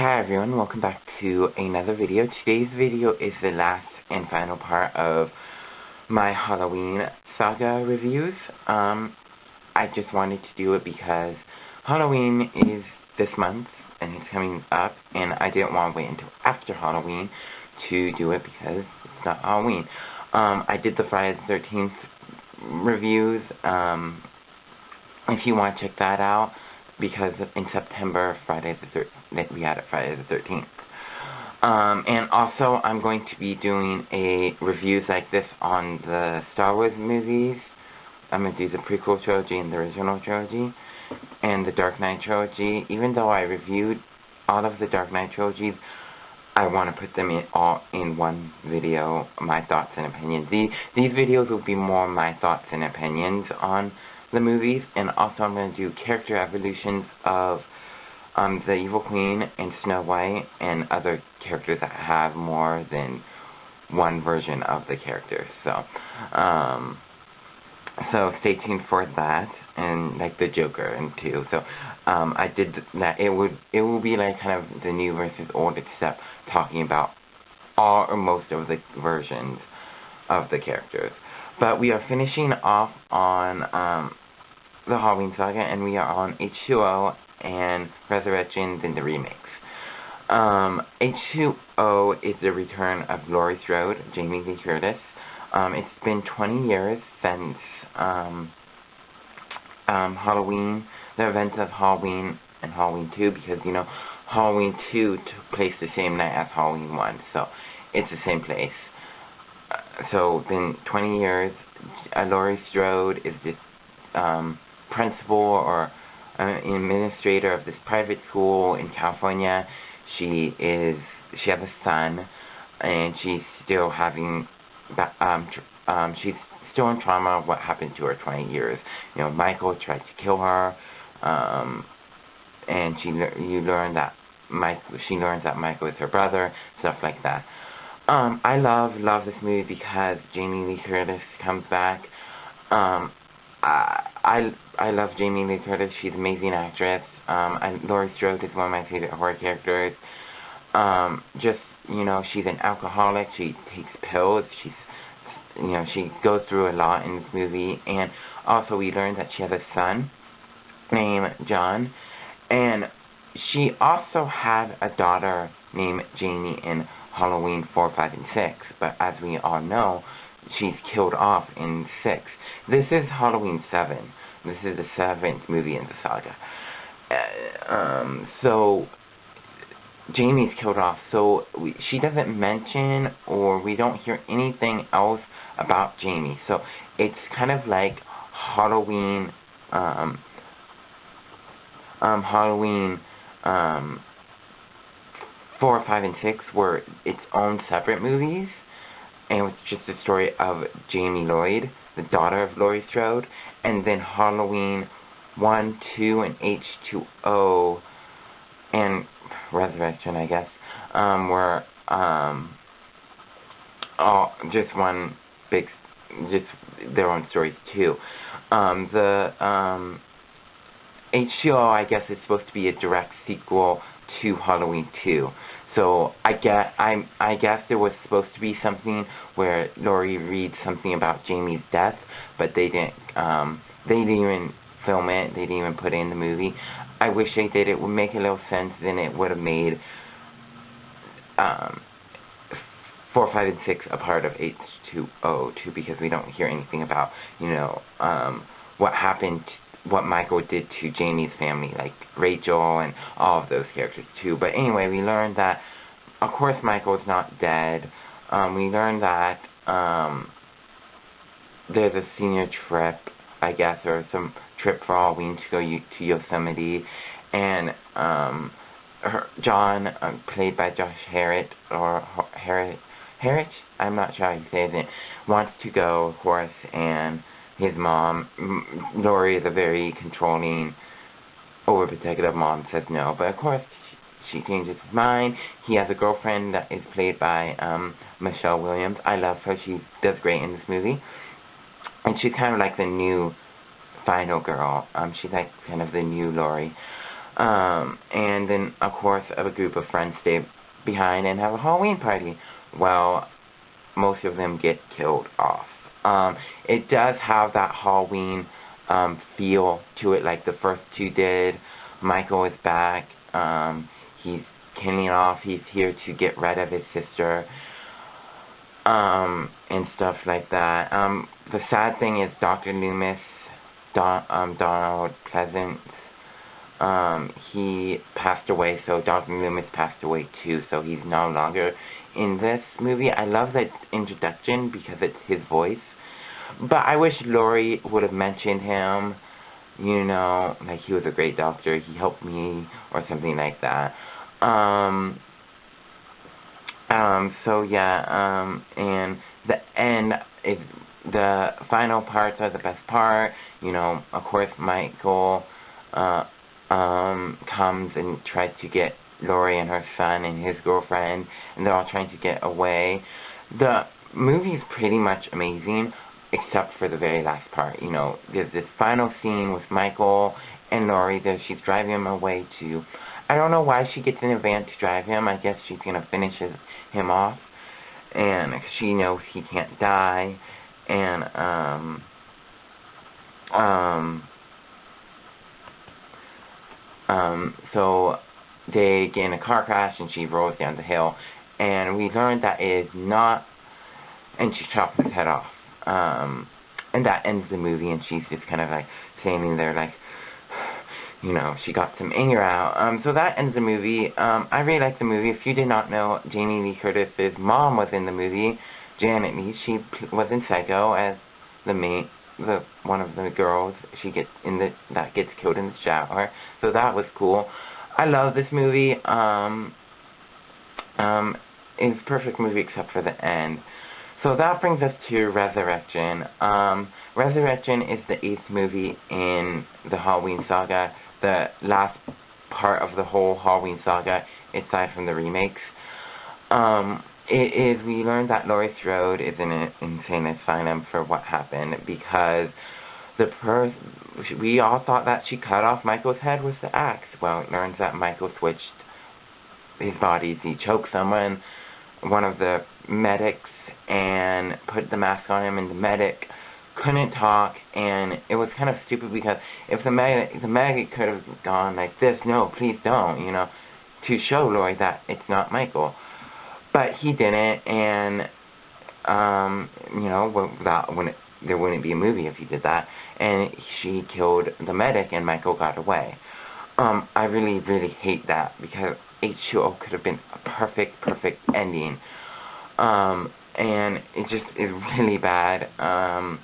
Hi everyone, welcome back to another video. Today's video is the last and final part of my Halloween saga reviews. I just wanted to do it because Halloween is this month and it's coming up, and I didn't want to wait until after Halloween to do it because it's not Halloween. I did the Friday the 13th reviews, if you want to check that out, because in September, we had it Friday the 13th. And also, I'm going to be doing reviews like this on the Star Wars movies. I'm going to do the prequel trilogy and the original trilogy, and the Dark Knight trilogy. Even though I reviewed all of the Dark Knight trilogies, I want to put them all in one video, my thoughts and opinions. These videos will be more my thoughts and opinions on the movies, and also I'm going to do character evolutions of the Evil Queen and Snow White and other characters that have more than one version of the characters. So stay tuned for that, and like the Joker and too. So I did that. It will be like kind of the new versus old, except talking about all or most of the versions of the characters. But we are finishing off on the Halloween saga, and we are on H20 and Resurrections and the remakes. H20 is the return of Laurie Strode, Jamie Lee Curtis. It's been 20 years since Halloween, the events of Halloween and Halloween 2, because, you know, Halloween 2 took place the same night as Halloween 1, so it's the same place. So, been 20 years. Laurie Strode is this principal or administrator of this private school in California. She has a son, and she's still having she's still in trauma of what happened to her 20 years. You know, Michael tried to kill her, and she learns that Michael is her brother, stuff like that. I love this movie because Jamie Lee Curtis comes back. I love Jamie Lee Curtis. She's an amazing actress. Laurie Strode is one of my favorite horror characters. Just, you know, she's an alcoholic. She takes pills. She goes through a lot in this movie. And also, we learned that she has a son named John. And she also had a daughter named Jamie in Halloween 4, 5, and 6. But as we all know, she's killed off in 6. This is Halloween 7. This is the 7th movie in the saga. So, Jamie's killed off. So, she doesn't mention, or we don't hear anything else about Jamie. So, it's kind of like Halloween, Halloween 4, 5, and 6 were its own separate movies. And it was just the story of Jamie Lloyd, the daughter of Laurie Strode, and then Halloween 1, 2, and H20 and Resurrection, I guess, were all just one big, just their own stories too. The H20, I guess, is supposed to be a direct sequel to Halloween 2. So I guess there was supposed to be something where Laurie reads something about Jamie's death, but they didn't even film it. They didn't even put it in the movie. I wish they did. It would make a little sense. Then it would have made 4, 5, and 6 a part of H20 too, because we don't hear anything about, you know, what happened, what Michael did to Jamie's family, like Rachel and all of those characters too. But anyway, we learned that, of course, Michael's not dead. We learned that there's a senior trip, I guess, or some trip for Halloween to go to Yosemite, and John, played by Josh Harriet, or Harriet, I'm not sure how you say it, wants to go, of course, and his mom, Laurie, is a very controlling, overprotective mom, says no. But of course, she changes his mind. He has a girlfriend that is played by Michelle Williams. I love her. She does great in this movie. And she's kind of like the new final girl. She's like kind of the new Laurie. And then, of course, a group of friends stay behind and have a Halloween party. Well, most of them get killed off. It does have that Halloween feel to it, like the first two did. Michael is back. He's killing off. He's here to get rid of his sister, and stuff like that. The sad thing is Dr. Loomis, Donald Pleasance, he passed away, so Dr. Loomis passed away too, so he's no longer in this movie. I love that introduction because it's his voice, but I wish Laurie would have mentioned him, you know, like he was a great doctor, he helped me, or something like that. So yeah, and the end is, the final parts are the best part. You know, of course, Michael, comes and tries to get Laurie and her son and his girlfriend, and they're all trying to get away. The movie is pretty much amazing, except for the very last part. You know, there's this final scene with Michael and Laurie. She's driving him away to, I don't know why she gets in a van to drive him. I guess she's gonna finish him off, and she knows he can't die, and so they get in a car crash and she rolls down the hill, and we learned that it is not, and she chops his head off, and that ends the movie, and she's just kind of like standing there like, you know, she got some anger out. So that ends the movie. I really like the movie. If you did not know, Jamie Lee Curtis's mom was in the movie, Janet Lee. She was in Psycho as one of the girls that gets killed in the shower. So that was cool. I love this movie. It's a perfect movie except for the end. So that brings us to Resurrection. Resurrection is the 8th movie in the Halloween saga, the last part of the whole Halloween saga, aside from the remakes. We learned that Laurie Strode is in an insane asylum for what happened, because we all thought that she cut off Michael's head with the axe. Well, it learns that Michael switched his bodies. He choked one of the medics, and put the mask on him, and the medic couldn't talk, and it was kind of stupid, because if the medic could have gone like this, no, please don't, you know, to show Laurie that it's not Michael. But he didn't, and, you know, there wouldn't be a movie if he did that, and she killed the medic, and Michael got away. I really, really hate that, because H20 could have been a perfect ending. And it just is really bad. And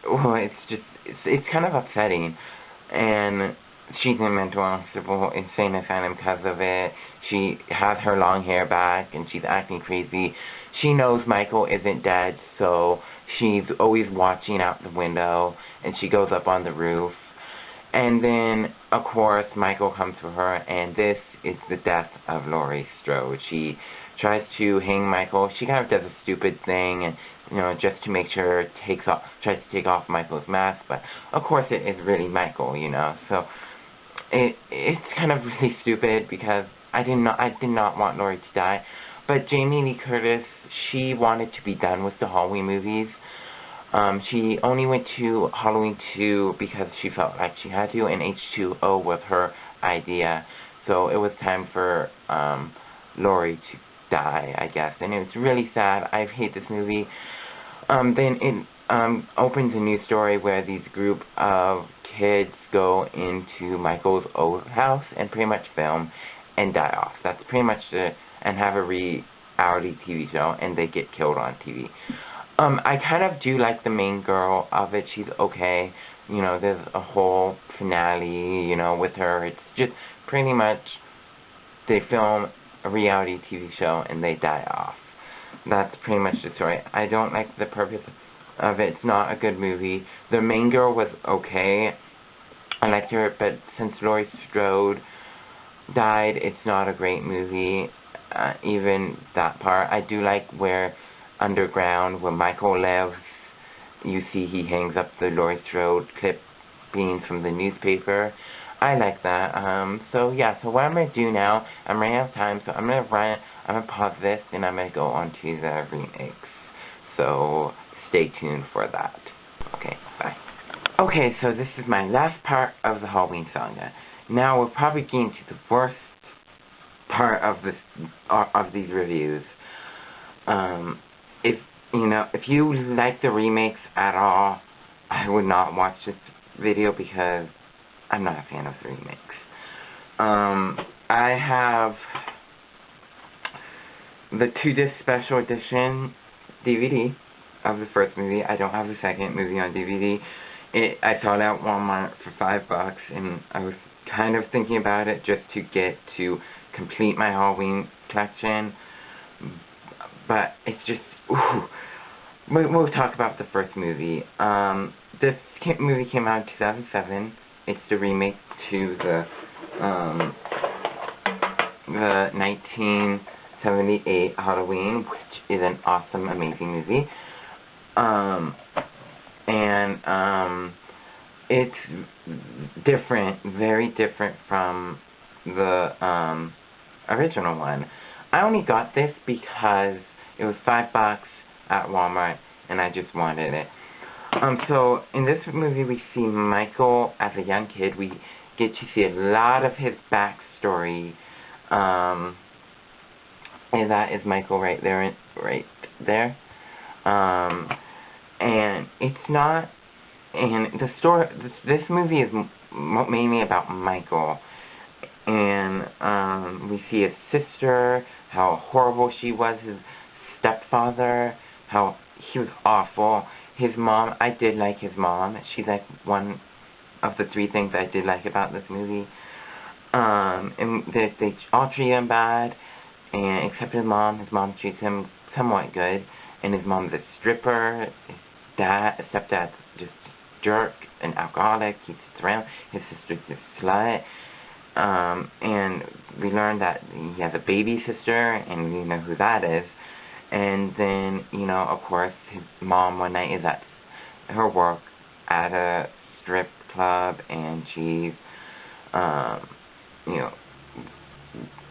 well, it's kind of upsetting. And she's in a mental insane asylum because of it. She has her long hair back, and she's acting crazy. She knows Michael isn't dead, so she's always watching out the window, and she goes up on the roof. And then, of course, Michael comes for her, and this is the death of Laurie Strode. She tries to hang Michael. She kind of does a stupid thing, and, you know, just to make sure tries to take off Michael's mask, but of course it is really Michael, you know. So it's kind of really stupid, because I did not want Laurie to die. But Jamie Lee Curtis, she wanted to be done with the Halloween movies. She only went to Halloween 2 because she felt like she had to, and H20 was her idea. So it was time for Laurie to die, I guess. And it was really sad. I hate this movie. Then it opens a new story where these group of kids go into Michael's old house and pretty much film and die off. That's pretty much it. And have a reality TV show, and they get killed on TV. I kind of do like the main girl of it. She's okay. You know, there's a whole finale, you know, with her. It's just pretty much they film a reality TV show and they die off. That's pretty much the story. I don't like the purpose of it. It's not a good movie. The main girl was okay. I liked her, but since Laurie Strode died, it's not a great movie. Even that part. I do like where underground, where Michael lives, you see he hangs up the Laurie Strode clip clippings from the newspaper. I like that. So yeah, so what I'm going to do now, I'm running out of time, so I'm going to pause this, and I'm going to go on to the remakes. So stay tuned for that. Okay, bye. Okay, so this is my last part of the Halloween saga. Now we're probably getting to the worst part of these reviews. If you like the remakes at all, I would not watch this video because I'm not a fan of the remakes. I have the 2-disc special edition DVD of the first movie. I don't have the second movie on DVD. I saw it at Walmart for $5, and I was kind of thinking about it just to complete my Halloween collection. But it's just, ooh. We'll talk about the first movie. This movie came out in 2007. It's the remake to the 1978 Halloween, which is an awesome, amazing movie. It's different, very different from the original one. I only got this because it was $5 at Walmart, and I just wanted it. So in this movie, we see Michael as a young kid. We get to see a lot of his backstory. And that is Michael right there, and it's not. And the story. This movie is mainly about Michael, and we see his sister, how horrible she was, his stepfather, how he was awful. His mom, I did like his mom. She's like one of the 3 things I did like about this movie. And they all treat him bad, and except his mom. His mom treats him somewhat good, and his mom's a stripper. His stepdad's just a jerk, an alcoholic. He sits around. His sister's a slut. And we learn that he has a baby sister, and we know who that is. And then, of course, his mom one night is at her work at a strip club, and she's,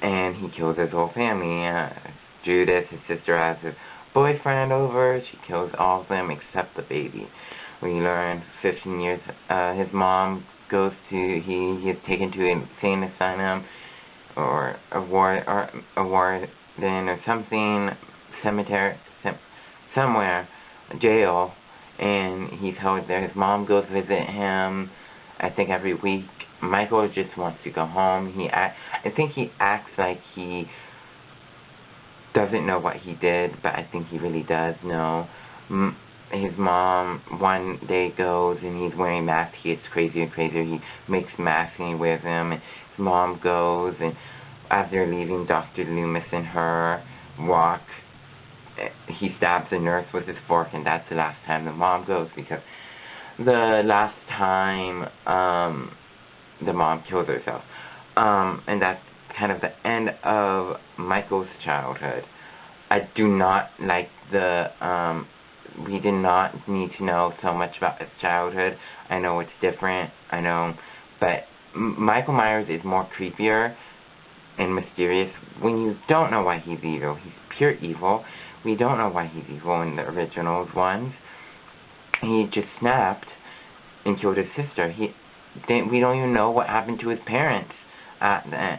and he kills his whole family. Judith, his sister, has his boyfriend over. She kills all of them except the baby. We learn 15 years, his mom goes to, he is taken to an insane asylum, or a warden or something, cemetery, somewhere, jail, and he's held there. His mom goes visit him, I think every week. Michael just wants to go home. I think he acts like he doesn't know what he did, but I think he really does know. His mom one day goes, and he's wearing masks. He gets crazier and crazier. He makes masks and he wears them. And his mom goes, and as they're leaving, Dr. Loomis and her walk. He stabs the nurse with his fork, and that's the last time the mom goes, because the last time the mom kills herself. And that's kind of the end of Michael's childhood. I do not like we did not need to know so much about his childhood. I know it's different, I know, but Michael Myers is more creepier and mysterious when you don't know why he's evil. He's pure evil. We don't know why he's evil in the original ones. He just snapped and killed his sister. We don't even know what happened to his parents. I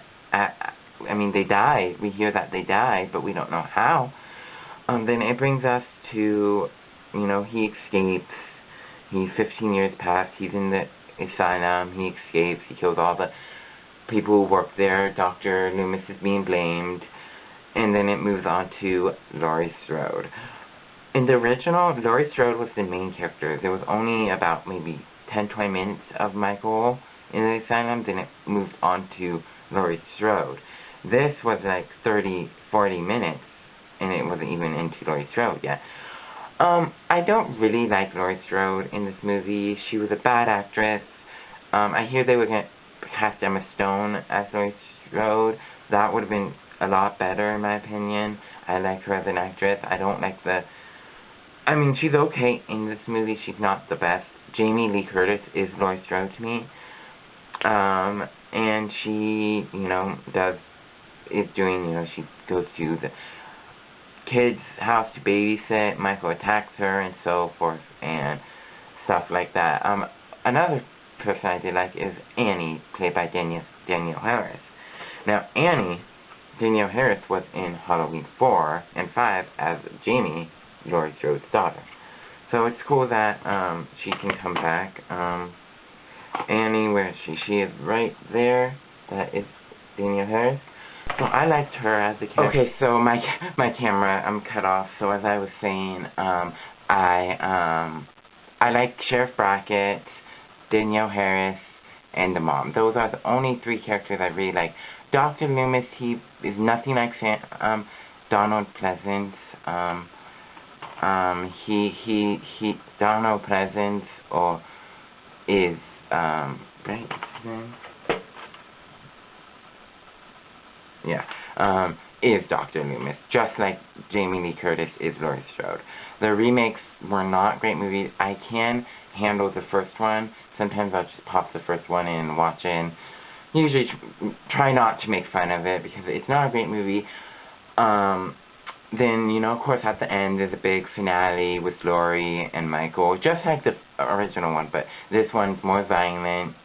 mean, they died. We hear that they died, but we don't know how. Then it brings us to, he escapes. He's 15 years past. He's in the asylum. He escapes. He kills all the people who work there. Dr. Loomis is being blamed. And then it moves on to Laurie Strode. In the original, Laurie Strode was the main character. There was only about maybe 10-20 minutes of Michael in the asylum. Then it moved on to Laurie Strode. This was like 30-40 minutes, and it wasn't even into Laurie Strode yet. I don't really like Laurie Strode in this movie. She was a bad actress. I hear they were going to cast Emma Stone as Laurie Strode. That would have been a lot better, in my opinion. I like her as an actress. I don't like I mean, she's okay in this movie. She's not the best. Jamie Lee Curtis is Laurie Strode to me. And she, she goes to the kid's house to babysit. Michael attacks her and so forth and stuff like that. Another person I did like is Annie, played by Danielle Harris. Now, Danielle Harris was in Halloween 4 and 5 as Jamie, Laurie Strode's daughter. So it's cool that she can come back. Annie, where is she? She is right there. That is Danielle Harris. So I liked her as a character. Okay, so my camera cut off. So as I was saying, I like Sheriff Brackett, Danielle Harris, and the mom. Those are the only 3 characters I really like. Dr. Loomis, he is nothing like Donald Pleasance. Donald Pleasance is right? Yeah. Is Dr. Loomis, just like Jamie Lee Curtis is Laurie Strode. The remakes were not great movies. I can handle the first one. Sometimes I'll just pop the first one in and watch it, and usually try not to make fun of it because it's not a great movie. Then, of course, at the end there's a big finale with Laurie and Michael, just like the original one, but this one's more violent.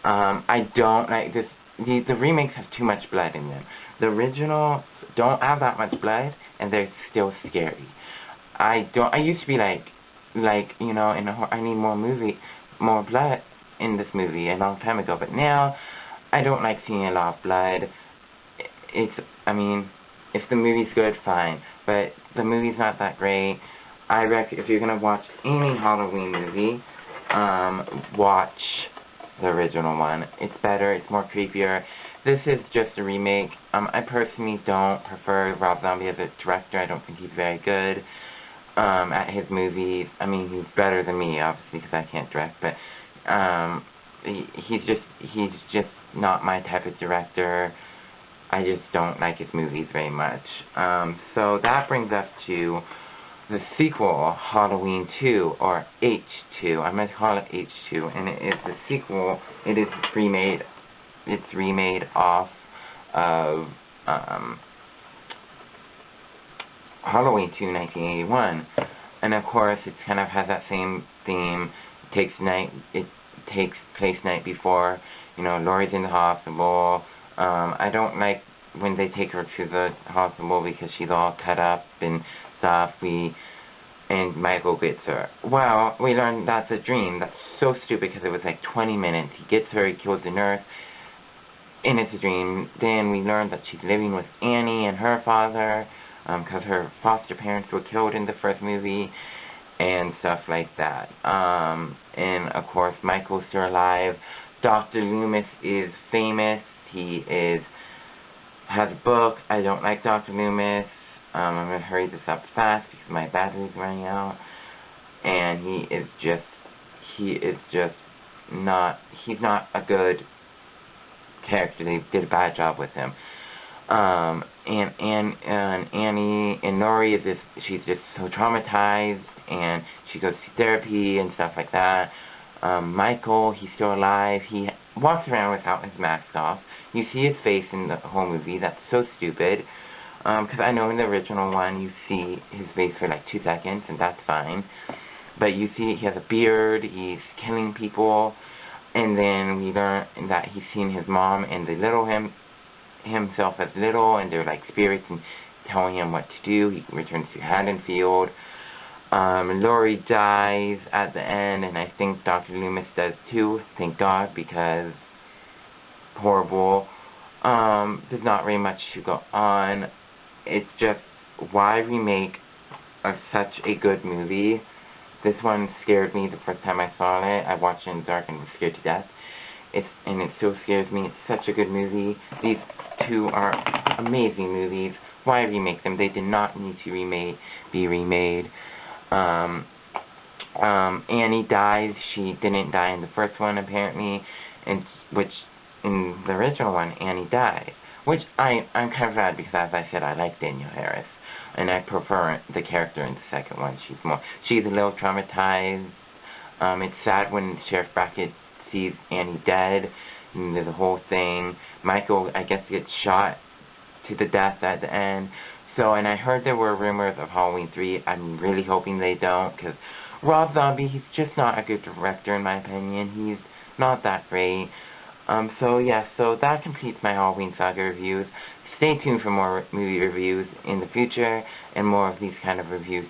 I don't like this. The remakes have too much blood in them. The originals don't have that much blood, and they're still scary. I used to be like, I need more blood in this movie a long time ago, but now I don't like seeing a lot of blood. If the movie's good, fine, but the movie's not that great. I reckon if you're gonna watch any Halloween movie, watch the original one. It's better, it's more creepier. This is just a remake. I personally don't prefer Rob Zombie as a director. I don't think he's very good at his movies. He's better than me, obviously, because I can't direct, but he's just not my type of director. I just don't like his movies very much. So that brings us to the sequel, Halloween 2, or H2. I'm going to call it H2, and it is the sequel. It is remade. It's remade off of Halloween 2, 1981, and of course it kind of has that same theme. It takes place night before. Laurie's in the hospital. I don't like when they take her to the hospital because she's all cut up and stuff. And Michael gets her. Well, we learned that's a dream. That's so stupid because it was like 20 minutes. He gets her, he kills the nurse, and it's a dream. Then we learned that she's living with Annie and her father because her foster parents were killed in the first movie and stuff like that. And of course, Michael's still alive. Dr. Loomis is famous. He has a book. I don't like Dr. Loomis. I'm going to hurry this up fast because my battery's running out. And he's not a good character. They did a bad job with him. And Annie and Laurie she's just so traumatized, and she goes to therapy and stuff like that. Michael, he's still alive. He walks around without his mask off. You see his face in the whole movie. That's so stupid. Because I know in the original one you see his face for like 2 seconds, and that's fine. But you see he has a beard, he's killing people, and then we learn that he's seen his mom and the little himself as little, and they're like spirits and telling him what to do. He returns to Haddonfield. Laurie dies at the end, and I think Dr. Loomis does too, thank God, because horrible. There's not very much to go on. It's just, why remake such a good movie? This one scared me the first time I saw it. I watched it in the dark and was scared to death. It still scares me. It's such a good movie. These 2 are amazing movies. Why remake them? They did not need to be remade. Annie dies. She didn't die in the first one, apparently, which in the original one, Annie died. Which I'm kind of glad because, as I said, I like Danielle Harris, and I prefer the character in the second one. She's a little traumatized. It's sad when Sheriff Brackett sees Annie dead, and the whole thing. Michael, I guess, gets shot to the death at the end. So, and I heard there were rumors of Halloween 3. I'm really hoping they don't, because Rob Zombie, he's just not a good director in my opinion. He's not that great. So yeah, so that completes my Halloween Saga reviews. Stay tuned for more movie reviews in the future, and more of these kind of reviews.